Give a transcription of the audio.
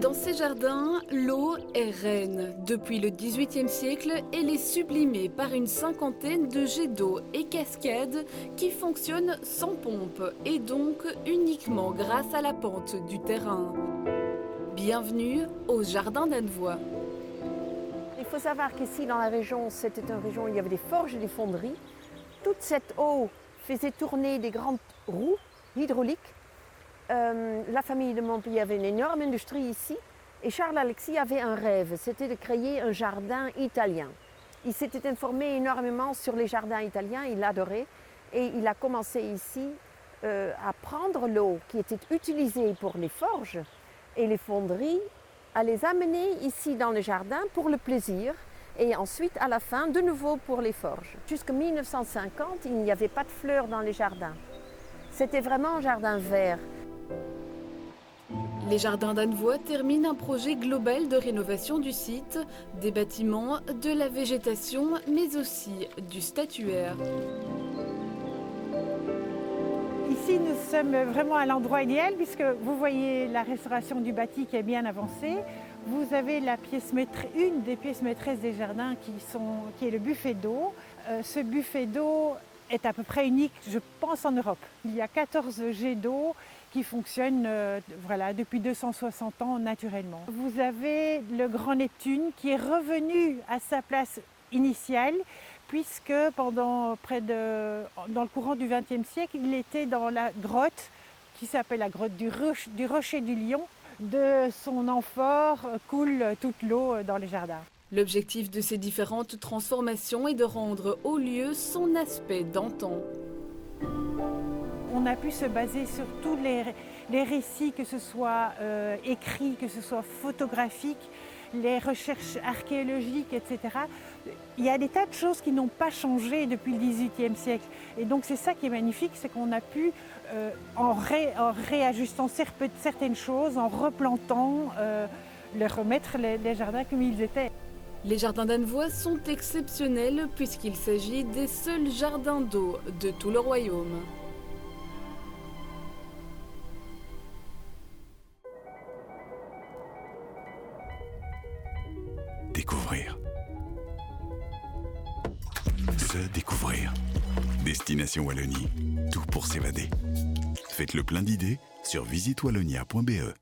Dans ces jardins, l'eau est reine. Depuis le XVIIIe siècle, elle est sublimée par une cinquantaine de jets d'eau et cascades qui fonctionnent sans pompe et donc uniquement grâce à la pente du terrain. Bienvenue au Jardin d'Annevoie. Il faut savoir qu'ici dans la région, c'était une région où il y avait des forges et des fonderies. Toute cette eau faisait tourner des grandes roues hydrauliques. La famille de Montpellier avait une énorme industrie ici et Charles-Alexis avait un rêve, c'était de créer un jardin italien. Il s'était informé énormément sur les jardins italiens, il l'adorait et il a commencé ici à prendre l'eau qui était utilisée pour les forges et les fonderies, à les amener ici dans le jardin pour le plaisir et ensuite à la fin de nouveau pour les forges. Jusqu'en 1950, il n'y avait pas de fleurs dans les jardins. C'était vraiment un jardin vert. Les Jardins d'Annevoie terminent un projet global de rénovation du site, des bâtiments, de la végétation, mais aussi du statuaire. Ici, nous sommes vraiment à l'endroit idéal puisque vous voyez la restauration du bâti qui est bien avancée. Vous avez une des pièces maîtresses des jardins qui est le buffet d'eau. Ce buffet d'eau est à peu près unique, je pense, en Europe. Il y a 14 jets d'eau qui fonctionnent depuis 260 ans naturellement. Vous avez le Grand Neptune qui est revenu à sa place initiale puisque dans le courant du XXe siècle, il était dans la grotte qui s'appelle la grotte du Rocher du Lion. De son amphore coule toute l'eau dans les jardins. L'objectif de ces différentes transformations est de rendre au lieu son aspect d'antan. On a pu se baser sur tous les récits, que ce soit écrits, que ce soit photographiques, les recherches archéologiques, etc. Il y a des tas de choses qui n'ont pas changé depuis le XVIIIe siècle. Et donc c'est ça qui est magnifique, c'est qu'on a pu, en réajustant certaines choses, en replantant, remettre les jardins comme ils étaient. Les Jardins d'Annevoie sont exceptionnels puisqu'il s'agit des seuls jardins d'eau de tout le royaume. Découvrir. Se découvrir. Destination Wallonie. Tout pour s'évader. Faites le plein d'idées sur visitewallonia.be.